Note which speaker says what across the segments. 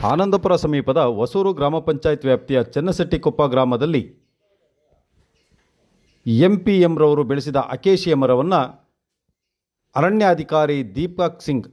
Speaker 1: ಆನಂದಪುರ ಸಮೀಪದ ಹೊಸೂರು ಗ್ರಾಮ ಪಂಚಾಯತ್ ವ್ಯಾಪ್ತಿಯ ಚೆನ್ನಸೆಟ್ಟಿಕೊಪ್ಪ ಗ್ರಾಮದಲ್ಲಿ ಎಂಪಿಎಂ ರವರು ಬೆಳೆಸಿದ ಅಕೇಶಿಯ ಮರವನ್ನು ಅರಣ್ಯಾಧಿಕಾರಿ ದೀಪಕ್ ಸಿಂಗ್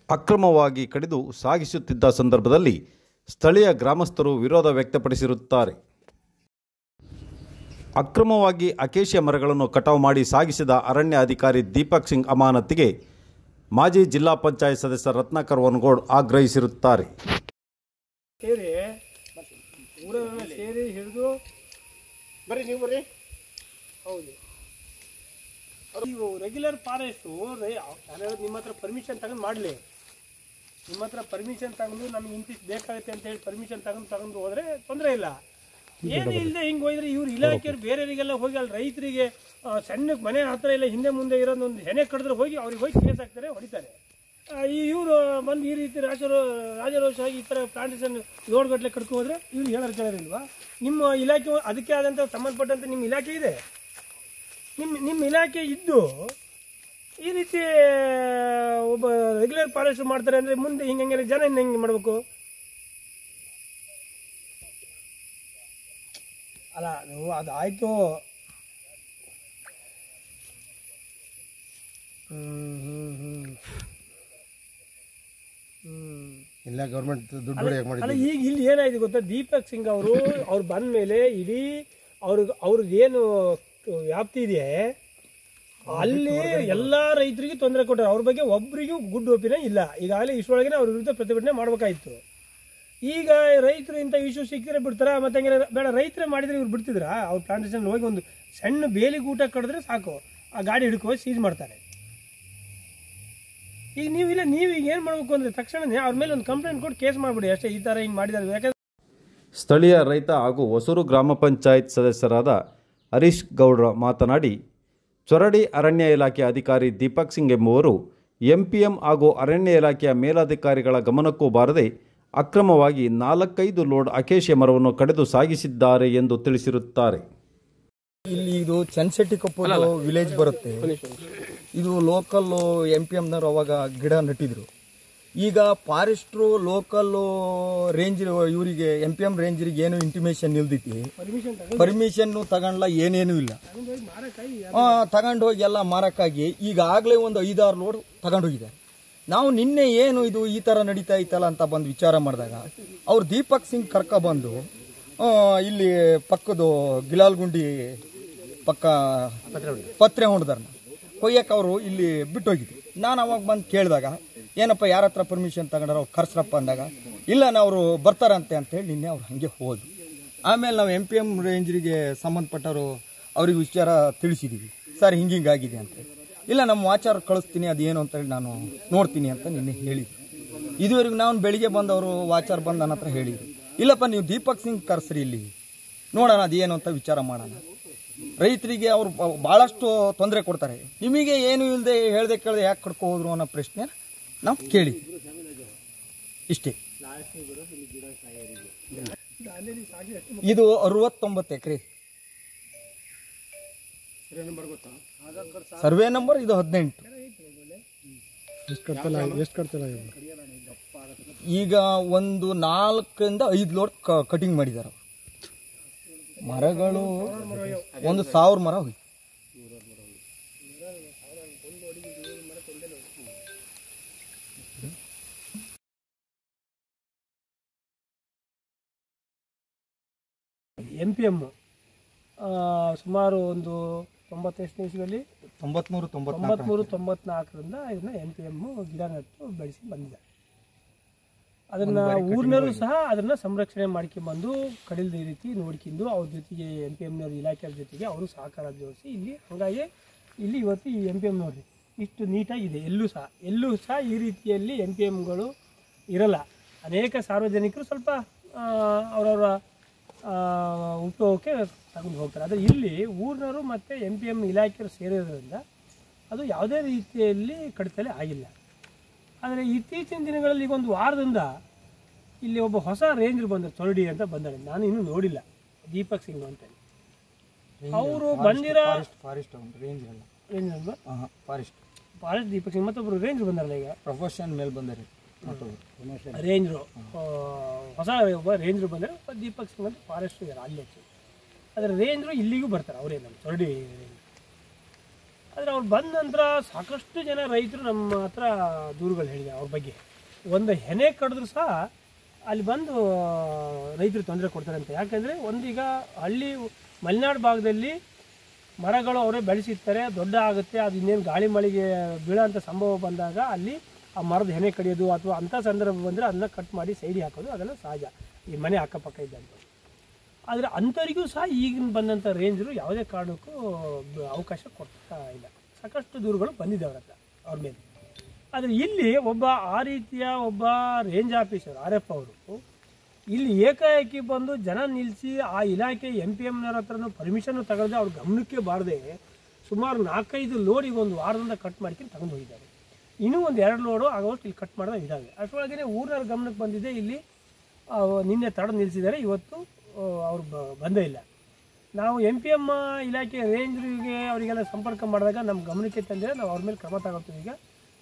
Speaker 1: ಅಕ್ರಮವಾಗಿ ಕಡಿದು ಸಾಗಿಸುತ್ತಿದ್ದ ಸಂದರ್ಭದಲ್ಲಿ ಸ್ಥಳೀಯ ಗ್ರಾಮಸ್ಥರು ವಿರೋಧ ವ್ಯಕ್ತಪಡಿಸಿರುತ್ತಾರೆ. ಅಕ್ರಮವಾಗಿ ಅಕೇಶಿಯ ಮರಗಳನ್ನು ಕಟಾವು ಮಾಡಿ ಸಾಗಿಸಿದ ಅರಣ್ಯ ಅಧಿಕಾರಿ ದೀಪಕ್ ಸಿಂಗ್ ಅಮಾನತಿಗೆ ಮಾಜಿ ಜಿಲ್ಲಾ ಪಂಚಾಯತ್ ಸದಸ್ಯ ರತ್ನಾಕರ್ ವನಗೋಡ್ ಆಗ್ರಹಿಸಿರುತ್ತಾರೆ.
Speaker 2: ರೆಗ್ಯುಲರ್ ಫಾರೆಸ್ಟು ನಿಮ್ಮ ಹತ್ರ ಪರ್ಮಿಷನ್ ತಗೊಂಡು ಮಾಡಲಿ, ನಿಮ್ಮ ಹತ್ರ ಪರ್ಮಿಷನ್ ತಗೊಂಡು ನಮ್ಗೆ ಇಂತಿಷ್ಟು ಬೇಕಾಗುತ್ತೆ ಅಂತ ಹೇಳಿ ಪರ್ಮಿಷನ್ ತಗೊಂಡು ಹೋದರೆ ತೊಂದರೆ ಇಲ್ಲ. ಏನು ಇಲ್ಲದೆ ಹಿಂಗೆ ಹೋದ್ರೆ ಇವ್ರು ಇಲಾಖೆಯವ್ರು ಬೇರೆಯವರಿಗೆಲ್ಲ ಹೋಗಿ ಅಲ್ಲಿ ರೈತರಿಗೆ ಸಣ್ಣಕ್ಕೆ ಮನೆ ಹತ್ರ ಇಲ್ಲ ಹಿಂದೆ ಮುಂದೆ ಇರೋದೊಂದು ಹೆನೆ ಕಡಿದ್ರೆ ಹೋಗಿ ಅವ್ರಿಗೆ ಹೋಗಿ ಕೇಸ್ ಹಾಕ್ತಾರೆ, ಹೊಡಿತಾರೆ. ಇವರು ಬಂದು ಈ ರೀತಿ ರಾಜರೋಷವಾಗಿ ಈ ಥರ ಪ್ಲಾಂಟೇಷನ್ ಲೋಡ್ಗಟ್ಟಲೆ ಕಡ್ಕೊ ಹೋದರೆ ಇವ್ರು ಹೇಳೋರು ಕೇಳೋರಿಲ್ವಾ? ನಿಮ್ಮ ಇಲಾಖೆ ಅದಕ್ಕೆ ಆದಂಥ ಸಂಬಂಧಪಟ್ಟಂತೆ ನಿಮ್ಮ ಇಲಾಖೆ ಇದೆ. ನಿಮ್ಮ ಇಲಾಖೆ ಇದ್ದು ಈ ರೀತಿ ಒಬ್ಬ ರೆಗ್ಯುಲರ್ ಫಾರೆಸ್ಟ್ ಮಾಡ್ತಾರೆ ಅಂದರೆ ಮುಂದೆ ಹಿಂಗೆ ಜನ ಹೆಂಗೆ ಮಾಡಬೇಕು? ಅಲ್ಲ ನೀವು ಅದು ಆಯಿತು.
Speaker 3: ಇಲ್ಲ ಗೌರ್ಮೆಂಟ್ ದುಡ್ಡು
Speaker 2: ಅಲ್ಲ, ಈಗ ಇಲ್ಲಿ ಏನಾಯ್ತು ಗೊತ್ತಾ, ದೀಪಕ್ ಸಿಂಗ್ ಅವ್ರು ಬಂದ ಮೇಲೆ ಇಡೀ ಅವ್ರಿಗೆ ಏನು ವ್ಯಾಪ್ತಿ ಇದೆ ಅಲ್ಲಿ ಎಲ್ಲ ರೈತರಿಗೆ ತೊಂದರೆ ಕೊಟ್ಟರು. ಅವ್ರ ಬಗ್ಗೆ ಒಬ್ಬರಿಗೂ ಗುಡ್ ಒಪಿನಿಯನ್ ಇಲ್ಲ. ಈಗಾಗಲೇ ಇಷ್ಟೊಳಗೆ ಅವ್ರ ವಿರುದ್ಧ ಪ್ರತಿಭಟನೆ ಮಾಡಬೇಕಾಗಿತ್ತು. ಈಗ ರೈತರು ಇಂಥ ಇಶ್ಯೂ ಸಿಕ್ಕಿದ್ರೆ ಬಿಡ್ತಾರ, ಮತ್ತೆ ಹಂಗೆ ಬೇಡ ರೈತರೇ ಮಾಡಿದ್ರೆ ಇವ್ರು ಬಿಡ್ತಿದ್ರ? ಅವ್ರ ಪ್ಲಾಂಟೇಷನ್ ಹೋಗಿ ಒಂದು ಸಣ್ಣ ಬೇಲಿಗೆ ಊಟ ಕಡಿದ್ರೆ ಸಾಕು, ಆ ಗಾಡಿ ಹಿಡ್ಕೊ ಸೀಜ್ ಮಾಡ್ತಾರೆ. ಈಗ ನೀವೀಗ ಏನು ಮಾಡಬೇಕು ಅಂದರೆ ತಕ್ಷಣನೇ ಅವ್ರ ಮೇಲೆ ಒಂದು ಕಂಪ್ಲೇಂಟ್ ಕೊಟ್ಟು ಕೇಸ್ ಮಾಡಿಬಿಡಿ ಅಷ್ಟೇ. ಈ ಥರ ಹಿಂಗೆ ಮಾಡಿದ್ದಾರೆ. ಯಾಕಂದರೆ
Speaker 1: ಸ್ಥಳೀಯ ರೈತ ಹಾಗೂ ಹೊಸೂರು ಗ್ರಾಮ ಪಂಚಾಯತ್ ಸದಸ್ಯರಾದ ಹರೀಶ್ ಗೌಡ್ರ ಮಾತನಾಡಿ, ಚೊರಡಿ ಅರಣ್ಯ ಇಲಾಖೆ ಅಧಿಕಾರಿ ದೀಪಕ್ ಸಿಂಗ್ ಎಂಬುವರು ಎಂಪಿಎಂ ಹಾಗೂ ಅರಣ್ಯ ಇಲಾಖೆಯ ಮೇಲಧಿಕಾರಿಗಳ ಗಮನಕ್ಕೂ ಬಾರದೆ ಅಕ್ರಮವಾಗಿ 4-5 ಲೋಡ್ ಅಕೇಶಿಯ ಮರವನ್ನು ಕಡಿದು ಸಾಗಿಸಿದ್ದಾರೆ ಎಂದು ತಿಳಿಸಿರುತ್ತಾರೆ.
Speaker 4: ಇಲ್ಲಿ ಇದು ಚೆನ್ನಸೆಟ್ಟಿಕೊಪ್ಪ ವಿಲೇಜ್ ಬರುತ್ತೆ. ಇದು ಲೋಕಲ್ ಎಂಪಿಎಂನವರು ಅವಾಗ ಗಿಡ ನೆಟ್ಟಿದ್ರು. ಈಗ ಫಾರೆಸ್ಟ್ರು ಲೋಕಲ್ ರೇಂಜ್ ಇವರಿಗೆ ಎಂಪಿಎಂ ರೇಂಜರಿಗೆ ಏನು ಇಂಟಿಮೇಷನ್ ಇಲ್ದೈತಿ, ಪರ್ಮಿಷನ್ ತಗೊಂಡ್ಲ ಏನೇನು ಇಲ್ಲ, ತಗೊಂಡು ಹೋಗಿ ಎಲ್ಲ ಮಾರಕ್ಕಾಗಿ ಈಗಾಗಲೇ ಒಂದು 5-6 ಲೋಡ್ ತಗೊಂಡೋಗಿದ್ದಾರೆ. ನಾವು ನಿನ್ನೆ ಏನು ಇದು ಈ ಥರ ನಡೀತಾ ಇತ್ತಲ್ಲ ಅಂತ ಬಂದು ವಿಚಾರ ಮಾಡಿದಾಗ ಅವ್ರು ದೀಪಕ್ ಸಿಂಗ್ ಕರ್ಕೊಬಂದು ಇಲ್ಲಿ ಪಕ್ಕದ ಗಿಲಾಲ್ಗುಂಡಿ ಪಕ್ಕ ಪತ್ರೆ ಹೊಡೆದಾರನ್ನ ಕೊಯ್ಯಕ್ಕೆ ಅವರು ಇಲ್ಲಿ ಬಿಟ್ಟೋಗಿದ್ರು. ನಾನು ಅವಾಗ ಬಂದು ಕೇಳಿದಾಗ ಏನಪ್ಪ ಯಾರ ಹತ್ರ ಪರ್ಮಿಷನ್ ತಗೊಂಡ್ರ ಅವ್ರು ಕರ್ಸ್ರಪ್ಪ ಅಂದಾಗ ಇಲ್ಲ ಅವರು ಬರ್ತಾರಂತೆ ಅಂತೇಳಿ ನಿನ್ನೆ ಅವ್ರು ಹಾಗೆ ಹೋದ್ರು. ಆಮೇಲೆ ನಾವು ಎಂಪಿಎಂ ರೇಂಜರಿಗೆ ಸಂಬಂಧಪಟ್ಟವರು ಅವ್ರಿಗೆ ವಿಚಾರ ತಿಳಿಸಿದ್ದೀವಿ, ಸರ್ ಹಿಂಗಾಗಿದೆ ಅಂತೇಳಿ. ಇಲ್ಲ ನಮ್ಮ ವಾಚಾರ ಕಳಿಸ್ತೀನಿ ಅದೇನು ಅಂತೇಳಿ ನಾನು ನೋಡ್ತೀನಿ ಅಂತ ನಿನ್ನೆ ಹೇಳಿದ್ವಿ. ಇದುವರೆಗೂ ನಾವು ಬೆಳಿಗ್ಗೆ ಬಂದವರು ವಾಚಾರ ಬಂದು ನನ್ನ ಹತ್ರ ಹೇಳಿದ್ರು, ಇಲ್ಲಪ್ಪ ನೀವು ದೀಪಕ್ ಸಿಂಗ್ ಕರ್ಸ್ರಿ ಇಲ್ಲಿ ನೋಡೋಣ ಅದೇನು ಅಂತ ವಿಚಾರ ಮಾಡೋಣ. ರೈತರಿಗೆ ಅವರು ಭಾಳಷ್ಟು ತೊಂದರೆ ಕೊಡ್ತಾರೆ, ನಿಮಗೆ ಏನು ಇಲ್ಲದೆ ಹೇಳ್ದೆ ಕೇಳದೆ ಯಾಕೆ ಕಡ್ಕೊ ಹೋದ್ರು ಅನ್ನೋ ಪ್ರಶ್ನೆ ನಾವು ಕೇಳಿದ್ವಿ. ಇಷ್ಟೇ. ಇದು 69 ಎಕರೆ ಸರ್ವೆ ನಂಬರ್. ಇದು 18. ಈಗ ಒಂದು 4-5 ಲೋಡ್ ಕಟಿಂಗ್ ಮಾಡಿದ್ದಾರೆ. ಮರಗಳು 1,000 ಮರ ಹೋಗಿ.
Speaker 2: MPM ಸುಮಾರು ಒಂದು 90ನೇ 93-94ರಿಂದ ಇದನ್ನ MPM ಗಿಡ ನೆಟ್ಟು ಬೆಳೆಸಿ ಬಂದಿದೆ. ಅದನ್ನು ಊರಿನವರು ಸಹ ಅದನ್ನು ಸಂರಕ್ಷಣೆ ಮಾಡ್ಕೊಂಡ್ಬಂದು ಕಡಿಲ್ದ ರೀತಿ ನೋಡ್ಕೊಂಡು ಅವ್ರ ಜೊತೆಗೆ MPMನವ್ರ ಇಲಾಖೆಯವ್ರ ಜೊತೆಗೆ ಅವರು ಸಹಕಾರ ಜೋಡಿಸಿ ಇಲ್ಲಿ ಹಾಗಾಗಿ ಇಲ್ಲಿ ಇವತ್ತು ಈ MPMನವ್ರಿ ಇಷ್ಟು ನೀಟಾಗಿದೆ. ಎಲ್ಲೂ ಸಹ ಈ ರೀತಿಯಲ್ಲಿ MPMಗಳು ಇರಲ್ಲ. ಅನೇಕ ಸಾರ್ವಜನಿಕರು ಸ್ವಲ್ಪ ಅವರವರ ಉಪಯೋಗಕ್ಕೆ ತಗೊಂಡು ಹೋಗ್ತಾರೆ. ಆದರೆ ಇಲ್ಲಿ ಊರಿನವರು ಮತ್ತು MPM ಇಲಾಖೆಯವರು ಸೇರಿರೋದ್ರಿಂದ ಅದು ಯಾವುದೇ ರೀತಿಯಲ್ಲಿ ಕಡಿತಲೆ ಆಗಿಲ್ಲ. ಆದರೆ ಇತ್ತೀಚಿನ ದಿನಗಳಲ್ಲಿ ಈಗ ಒಂದು ವಾರದಿಂದ ಇಲ್ಲಿ ಒಬ್ಬ ಹೊಸ ರೇಂಜರ್ ಬಂದರು, ಚೊರಡಿ ಅಂತ ಬಂದಾಳೆ. ನಾನು ಇನ್ನೂ ನೋಡಿಲ್ಲ, ದೀಪಕ್ ಸಿಂಗ್ ಅಂತೇಳಿ. ಅವರು ಬಂದಿರೋ ಫಾರೆಸ್ಟ್ ದೀಪಕ್ ಸಿಂಗ್ ಮತ್ತೊಬ್ಬರು ರೇಂಜರ್ ಬಂದಾರಲ್ಲ, ಈಗ
Speaker 4: ಪ್ರೊಫೆಷನ್ ಮೇಲೆ ಬಂದಾರೆ.
Speaker 2: ರೇಂಜರು ಹೊಸ ಒಬ್ಬ ರೇಂಜರು ಬಂದರೆ ದೀಪಕ್ ಸಿಂಗ್ ಅಂತ ಫಾರೆಸ್ಟ್ ಇದ್ದಾರೆ ಅಲ್ಲಿ ಹೆಚ್ಚು. ಆದರೆ ರೇಂಜರು ಇಲ್ಲಿಗೂ ಬರ್ತಾರೆ, ಅವರೇ ನಮ್ಮ ಚೊರಡಿ. ಆದರೆ ಅವ್ರು ಬಂದ ನಂತರ ಸಾಕಷ್ಟು ಜನ ರೈತರು ನಮ್ಮ ಹತ್ರ ದೂರುಗಳು ಹೇಳಿದ್ದಾರೆ ಅವ್ರ ಬಗ್ಗೆ. ಒಂದು ಹೆನೆ ಕಡಿದ್ರು ಸಹ ಅಲ್ಲಿ ಬಂದು ರೈತರು ತೊಂದರೆ ಕೊಡ್ತಾರೆ ಅಂತ. ಯಾಕೆಂದರೆ ಒಂದೀಗ ಹಳ್ಳಿ ಮಲೆನಾಡು ಭಾಗದಲ್ಲಿ ಮರಗಳು ಅವರೇ ಬೆಳೆಸಿರ್ತಾರೆ, ದೊಡ್ಡ ಆಗುತ್ತೆ, ಅದು ಇನ್ನೇನು ಗಾಳಿ ಮಳೆಗೆ ಬೀಳೋಂಥ ಸಂಭವ ಬಂದಾಗ ಅಲ್ಲಿ ಆ ಮರದ ಹೆನೆ ಕಡಿಯೋದು ಅಥವಾ ಅಂಥ ಸಂದರ್ಭ ಬಂದರೆ ಅದನ್ನ ಕಟ್ ಮಾಡಿ ಸೈಡಿಗೆ ಹಾಕೋದು ಅದೆಲ್ಲ ಸಹಜ ಈ ಮನೆ ಅಕ್ಕಪಕ್ಕ ಇದ್ದಂಥ. ಆದರೆ ಅಂಥವರಿಗೂ ಸಹ ಈಗಿನ ಬಂದಂಥ ರೇಂಜರು ಯಾವುದೇ ಕಾರಣಕ್ಕೂ ಅವಕಾಶ ಕೊಡ್ತಾ ಇಲ್ಲ. ಸಾಕಷ್ಟು ದೂರುಗಳು ಬಂದಿದೆ ಅವ್ರ ಹತ್ರ ಅವ್ರ ಮೇಲೆ. ಆದರೆ ಇಲ್ಲಿ ಒಬ್ಬ ಆ ರೀತಿಯ ಒಬ್ಬ ರೇಂಜ್ ಆಫೀಸರ್ RF ಅವರು ಇಲ್ಲಿ ಏಕಾಏಕಿ ಬಂದು ಜನ ನಿಲ್ಲಿಸಿ ಆ ಇಲಾಖೆ MPMನವ್ರ ಹತ್ರನೂ ಪರ್ಮಿಷನ್ನು ತಗೊಳ್ಳದೆ ಅವ್ರ ಗಮನಕ್ಕೆ ಬಾರದೆ ಸುಮಾರು 4-5 ಲೋಡ್ ಈಗ ಒಂದು ವಾರದಿಂದ ಕಟ್ ಮಾಡ್ಕೊಂಡು ತಗೊಂಡು ಹೋಗಿದ್ದಾರೆ. ಇನ್ನೂ ಒಂದು 2 ಲೋಡು ಆಗೋಷ್ಟು ಇಲ್ಲಿ ಕಟ್ ಮಾಡೋದು ಇದ್ದಾವೆ. ಅಷ್ಟರೊಳಗೇ ಊರಿನ ಗಮನಕ್ಕೆ ಬಂದಿದೆ, ಇಲ್ಲಿ ನಿನ್ನೆ ತಡೆದು ನಿಲ್ಲಿಸಿದ್ದಾರೆ, ಇವತ್ತು ಅವರು ಬಂದೇ ಇಲ್ಲ. ನಾವು MPM ಇಲಾಖೆ ರೇಂಜ್ರಿಗೆ ಅವರಿಗೆಲ್ಲ ಸಂಪರ್ಕ ಮಾಡಿದಾಗ ನಮ್ಮ ಗಮನಕ್ಕೆ ತಂದರೆ ನಾವು ಅವ್ರ ಮೇಲೆ ಕ್ರಮ ತಗೊಳ್ತೀವಿ. ಈಗ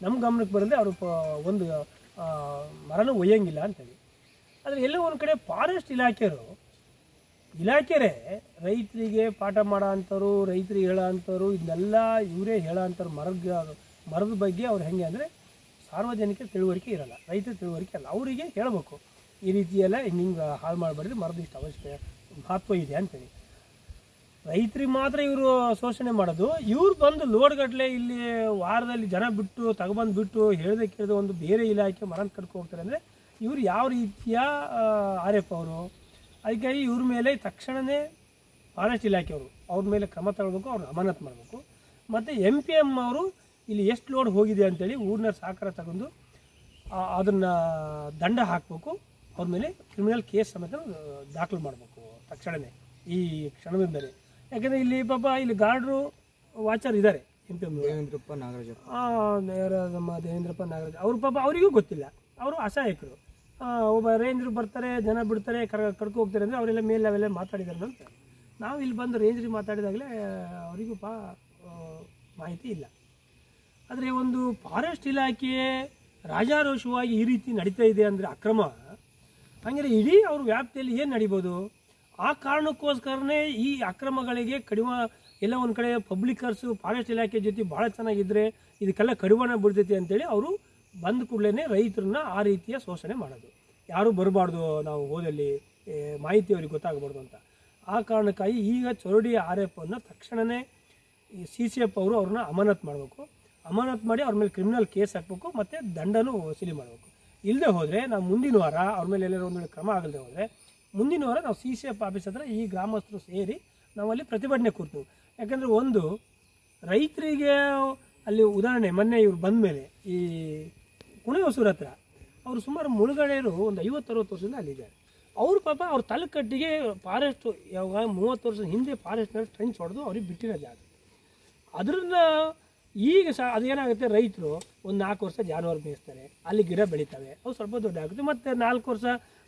Speaker 2: ನಮ್ಮ ಗಮನಕ್ಕೆ ಬರದೆ ಅವರು ಒಂದು ಮರನೂ ಒಯ್ಯಂಗಿಲ್ಲ ಅಂತೇಳಿ. ಆದರೆ ಎಲ್ಲೋ ಒಂದು ಕಡೆ ಫಾರೆಸ್ಟ್ ಇಲಾಖೆರೇ ರೈತರಿಗೆ ಪಾಠ ಮಾಡೋ ಅಂಥವ್ರು, ರೈತರಿಗೆ ಹೇಳೋ ಅಂಥವ್ರು, ಇದನ್ನೆಲ್ಲ ಇವರೇ ಹೇಳೋ ಅಂಥವ್ರು. ಮರದ ಬಗ್ಗೆ ಅವ್ರು ಹೆಂಗೆ ಅಂದರೆ ಸಾರ್ವಜನಿಕ ತಿಳುವಳಿಕೆ ಇರಲ್ಲ, ರೈತರ ತಿಳುವಳಿಕೆ ಇರಲ್ಲ. ಅವರಿಗೆ ಹೇಳಬೇಕು ಈ ರೀತಿಯೆಲ್ಲ ಹಿಂಗೆ ಹಾಳು ಮಾಡಬಾರ್ದು, ಮರದ ಇಷ್ಟು ಅವಶ್ಯಕ ಮಹತ್ವ ಇದೆ ಅಂತೇಳಿ. ರೈತರಿಗೆ ಮಾತ್ರ ಇವರು ಶೋಷಣೆ ಮಾಡೋದು. ಇವ್ರು ಬಂದು ಲೋಡ್ಗಟ್ಟಲೆ ಇಲ್ಲಿ ವಾರದಲ್ಲಿ ಜನ ಬಿಟ್ಟು ತಗೊಬಂದು ಬಿಟ್ಟು ಹೇಳ್ದೆ ಕೇಳಿದ ಒಂದು ಬೇರೆ ಇಲಾಖೆ ಮರನ ಕಟ್ಕೊ ಹೋಗ್ತಾರೆ ಅಂದರೆ ಇವರು ಯಾವ ರೀತಿಯ RF ಅವರು. ಅದಕ್ಕಾಗಿ ಇವ್ರ ಮೇಲೆ ತಕ್ಷಣವೇ ಫಾರೆಸ್ಟ್ ಇಲಾಖೆಯವರು ಅವ್ರ ಮೇಲೆ ಕ್ರಮ ತಗೊಳ್ಬೇಕು, ಅವ್ರನ್ನ ಅಮಾನತು ಮಾಡಬೇಕು. ಮತ್ತು MPM ಅವರು ಇಲ್ಲಿ ಎಷ್ಟು ಲೋಡ್ ಹೋಗಿದೆ ಅಂತೇಳಿ ಊರಿನ ಸಹಕಾರ ತಗೊಂಡು ಅದನ್ನು ದಂಡ ಹಾಕಬೇಕು, ಅವ್ರ ಮೇಲೆ ಕ್ರಿಮಿನಲ್ ಕೇಸ್ ಸಮೇತ ದಾಖಲು ಮಾಡಬೇಕು ತಕ್ಷಣವೇ ಈ ಕ್ಷಣದಿಂದಲೇ. ಯಾಕೆಂದರೆ ಇಲ್ಲಿ ಪಾಪ ಇಲ್ಲಿ ಗಾರ್ಡ್ರು ವಾಚರ್ ಇದ್ದಾರೆ MPM ನಮ್ಮ ದೇವೇಂದ್ರಪ್ಪ ನಾಗರಾಜ್ ಅವರು. ಪಾಪ ಅವರಿಗೂ ಗೊತ್ತಿಲ್ಲ, ಅವರು ಅಸಹಾಯಕರು. ಒಬ್ಬ ರೇಂಜರು ಬರ್ತಾರೆ, ಜನ ಬಿಡ್ತಾರೆ, ಕರ್ಕೊ ಹೋಗ್ತಾರೆ ಅಂದರೆ ಅವರೆಲ್ಲ ಮೇಲೆ ಅವೆಲ್ಲ ಮಾತಾಡಿದ್ದಾರೆ ಅಂತ. ನಾವು ಇಲ್ಲಿ ಬಂದು ರೇಂಜ್ರಿಗೆ ಮಾತಾಡಿದಾಗಲೇ ಅವರಿಗೂ ಮಾಹಿತಿ ಇಲ್ಲ. ಆದರೆ ಒಂದು ಫಾರೆಸ್ಟ್ ಇಲಾಖೆ ರಾಜಾರೋಷವಾಗಿ ಈ ರೀತಿ ನಡೀತಾ ಇದೆ ಅಂದರೆ ಅಕ್ರಮ, ಹಾಗೆ ಇಡೀ ಅವ್ರ ವ್ಯಾಪ್ತಿಯಲ್ಲಿ ಏನು ನಡಿಬೋದು? ಆ ಕಾರಣಕ್ಕೋಸ್ಕರನೇ ಈ ಅಕ್ರಮಗಳಿಗೆ ಕಡಿಮೆ ಎಲ್ಲ ಒಂದು ಕಡೆ ಪಬ್ಲಿಕರ್ಸು ಫಾರೆಸ್ಟ್ ಇಲಾಖೆ ಜೊತೆ ಭಾಳ ಚೆನ್ನಾಗಿದ್ದರೆ ಇದಕ್ಕೆಲ್ಲ ಕಡಿವಾಣ ಬಿಡ್ತೈತಿ ಅಂತೇಳಿ ಅವರು ಬಂದ ಕೂಡಲೇ ರೈತರನ್ನ ಆ ರೀತಿಯ ಶೋಷಣೆ ಮಾಡೋದು. ಯಾರೂ ಬರಬಾರ್ದು, ನಾವು ಹೋದಲ್ಲಿ ಮಾಹಿತಿ ಅವ್ರಿಗೆ ಗೊತ್ತಾಗಬಾರ್ದು ಅಂತ. ಆ ಕಾರಣಕ್ಕಾಗಿ ಈಗ ಚೊರಡಿ RF ಅನ್ನು ತಕ್ಷಣವೇ ಈ CCF ಅವರು ಅವ್ರನ್ನ ಅಮಾನತು ಮಾಡಬೇಕು. ಅಮಾನತು ಮಾಡಿ ಅವ್ರ ಮೇಲೆ ಕ್ರಿಮಿನಲ್ ಕೇಸ್ ಹಾಕಬೇಕು ಮತ್ತು ದಂಡನೂ ವಸೂಲಿ ಮಾಡಬೇಕು. ಇಲ್ಲದೆ ಹೋದರೆ ನಾವು ಮುಂದಿನ ವಾರ ಅವ್ರ ಮೇಲೆ ಎಲ್ಲರೂ ಒಂದು ಕ್ರಮ ಆಗದೆ ಹೋದರೆ ಮುಂದಿನ ವಾರ ನಾವು CCF ಆಫೀಸ್ ಹತ್ರ ಈ ಗ್ರಾಮಸ್ಥರು ಸೇರಿ ನಾವಲ್ಲಿ ಪ್ರತಿಭಟನೆ ಕೂರ್ತೀವಿ. ಯಾಕಂದರೆ ಒಂದು ರೈತರಿಗೆ ಅಲ್ಲಿ ಉದಾಹರಣೆ ಮೊನ್ನೆ ಇವ್ರು ಬಂದ ಮೇಲೆ ಈ ಕುಣಿಹೊಸೂರು ಹತ್ರ ಅವರು ಸುಮಾರು ಮುಳುಗಡೆಯರು ಒಂದು 50-60 ವರ್ಷದಿಂದ ಅಲ್ಲಿದ್ದಾರೆ. ಅವರು ಪಾಪ ಅವ್ರ ತಲೆಕಟ್ಟಿಗೆ ಫಾರೆಸ್ಟ್ ಯಾವಾಗ 30 ವರ್ಷದ ಹಿಂದೆ ಫಾರೆಸ್ಟ್ನಲ್ಲಿ ಟ್ರೆಂಚ್ ಹೊಡೆದು ಅವ್ರಿಗೆ ಬಿಟ್ಟಿರೋ ಜಾಗ. ಅದರಿಂದ ಈಗ ಅದೇನಾಗುತ್ತೆ, ರೈತರು ಒಂದು 4 ವರ್ಷ ಜಾನುವಾರು ಮೇಯಿಸ್ತಾರೆ, ಅಲ್ಲಿ ಗಿಡ ಬೆಳೀತವೆ, ಅವು ಸ್ವಲ್ಪ ದೊಡ್ಡ ಆಗುತ್ತೆ. ಮತ್ತು 4 ವರ್ಷ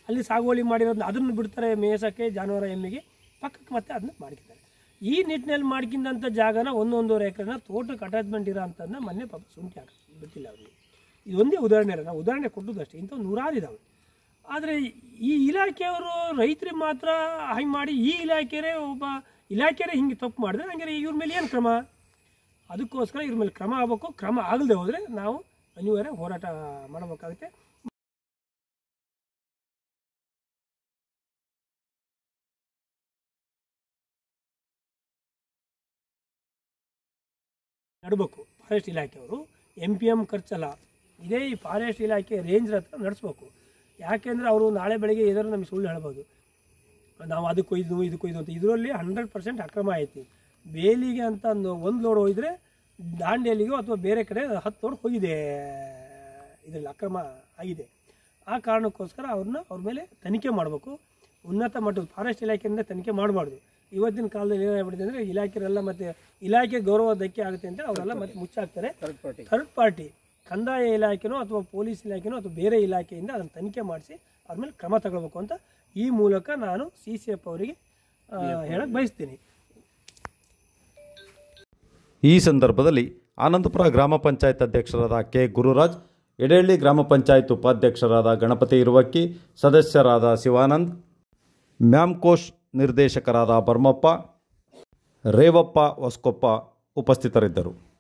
Speaker 2: ಅಲ್ಲಿ ಸಾಗುವಳಿ ಮಾಡಿರೋದನ್ನ ಅದನ್ನು ಬಿಡ್ತಾರೆ ಮೇಯ್ಸೋಕ್ಕೆ ಜಾನುವಾರು ಎಮ್ಮಿಗೆ, ಪಕ್ಕಕ್ಕೆ ಮತ್ತೆ ಅದನ್ನ ಮಾಡ್ಕೊತಾರೆ. ಈ ನಿಟ್ಟಿನಲ್ಲಿ ಮಾಡ್ಕೊಂಡಂಥ ಜಾಗನ 1-1.5 ಎಕರೆನ ತೋಟಕ್ಕೆ ಅಟ್ಯಾಚ್ಮೆಂಟ್ ಇರೋ ಅಂತಂದ್ರೆ ಮೊನ್ನೆ ಪಾಪ ಶುಂಠಿ ಬಿಟ್ಟಿಲ್ಲ ಅವ್ರಿಗೆ. ಇದು ಒಂದೇ ಉದಾಹರಣೆ ಅಲ್ಲ, ನಾವು ಉದಾಹರಣೆ ಕೊಟ್ಟದಷ್ಟೇ, ಇಂಥವು 100 ಇದ್ದಾವೆ. ಆದರೆ ಈ ಇಲಾಖೆಯವರು ರೈತರಿಗೆ ಮಾತ್ರ ಹಂಗೆ ಮಾಡಿ ಈ ಇಲಾಖೆಯೇ ಒಬ್ಬ ಇಲಾಖೆಯೇ ಹಿಂಗೆ ತಪ್ಪು ಮಾಡಿದ್ರೆ ಹಂಗೆ ಇವ್ರ ಮೇಲೆ ಏನು ಕ್ರಮ? ಅದಕ್ಕೋಸ್ಕರ ಇವ್ರ ಮೇಲೆ ಕ್ರಮ ಆಗಬೇಕು. ಕ್ರಮ ಆಗದೆ ಹೋದರೆ ನಾವು ಅನಿವಾರ್ಯ ಹೋರಾಟ ಮಾಡಬೇಕಾಗುತ್ತೆ. ನಡಬೇಕು ಫಾರೆಸ್ಟ್ ಇಲಾಖೆಯವರು. MPM ಖರ್ಚಲ್ಲ, ಇದೇ ಈ ಫಾರೆಸ್ಟ್ ಇಲಾಖೆ ರೇಂಜರ್ ಹತ್ರ ನಡೆಸ್ಬೇಕು. ಯಾಕೆಂದರೆ ಅವರು ನಾಳೆ ಬೆಳಗ್ಗೆ ಏನಾದ್ರು ನಮಗೆ ಸುಳ್ಳು ಹೇಳ್ಬೋದು, ನಾವು ಅದಕ್ಕೊಯ್ದು ಇದಕ್ಕೊಯ್ದು ಅಂತ. ಇದರಲ್ಲಿ 100% ಅಕ್ರಮ ಐತಿ. ಬೇಲಿಗೆ ಅಂತ ಒಂದು ಲೋಡ್ ಹೋಗಿದ್ರೆ ದಾಂಡೇಲಿಗೋ ಅಥವಾ ಬೇರೆ ಕಡೆ 10 ಲೋಡ್ ಹೋಗಿದೆ, ಇದರಲ್ಲಿ ಅಕ್ರಮ ಆಗಿದೆ. ಆ ಕಾರಣಕ್ಕೋಸ್ಕರ ಅವ್ರ ಮೇಲೆ ತನಿಖೆ ಮಾಡಬೇಕು. ಉನ್ನತ ಮಟ್ಟದ ಫಾರೆಸ್ಟ್ ಇಲಾಖೆಯಿಂದ ತನಿಖೆ ಮಾಡಬಾರ್ದು. ಇವತ್ತಿನ ಕಾಲದಲ್ಲಿ ಏನಾಗ್ಬಿಟ್ಟಿದೆ ಅಂದರೆ ಇಲಾಖೆರೆಲ್ಲ ಮತ್ತು ಇಲಾಖೆ ಗೌರವ ಧಕ್ಕೆ ಆಗುತ್ತೆ ಅಂತ ಅವರೆಲ್ಲ ಮತ್ತೆ ಮುಚ್ಚಾಕ್ತಾರೆ. ಥರ್ಡ್ ಪಾರ್ಟಿ ಕಂದಾಯ ಇಲಾಖೆನೋ ಅಥವಾ ಪೊಲೀಸ್ ಇಲಾಖೆನೋ ಅಥವಾ ಬೇರೆ ಇಲಾಖೆಯಿಂದ ಅದನ್ನು ತನಿಖೆ ಮಾಡಿಸಿ ಅವ್ರ ಮೇಲೆ ಕ್ರಮ ತಗೊಳ್ಬೇಕು ಅಂತ ಈ ಮೂಲಕ ನಾನು CCF ಅವರಿಗೆ ಹೇಳಕ್ಕೆ ಬಯಸ್ತೀನಿ.
Speaker 1: ಈ ಸಂದರ್ಭದಲ್ಲಿ ಆನಂದಪುರ ಗ್ರಾಮ ಪಂಚಾಯತ್ ಅಧ್ಯಕ್ಷರಾದ K. ಗುರುರಾಜ್, ಎಡೆಹಳ್ಳಿ ಗ್ರಾಮ ಪಂಚಾಯತ್ ಉಪಾಧ್ಯಕ್ಷರಾದ ಗಣಪತಿ ಇರುವಕ್ಕಿ, ಸದಸ್ಯರಾದ ಶಿವಾನಂದ್, ಮ್ಯಾಮ್ಕೋಶ್ ನಿರ್ದೇಶಕರಾದ ಬರ್ಮಪ್ಪ, ರೇವಪ್ಪ ಹೊಸಕೊಪ್ಪ ಉಪಸ್ಥಿತರಿದ್ದರು.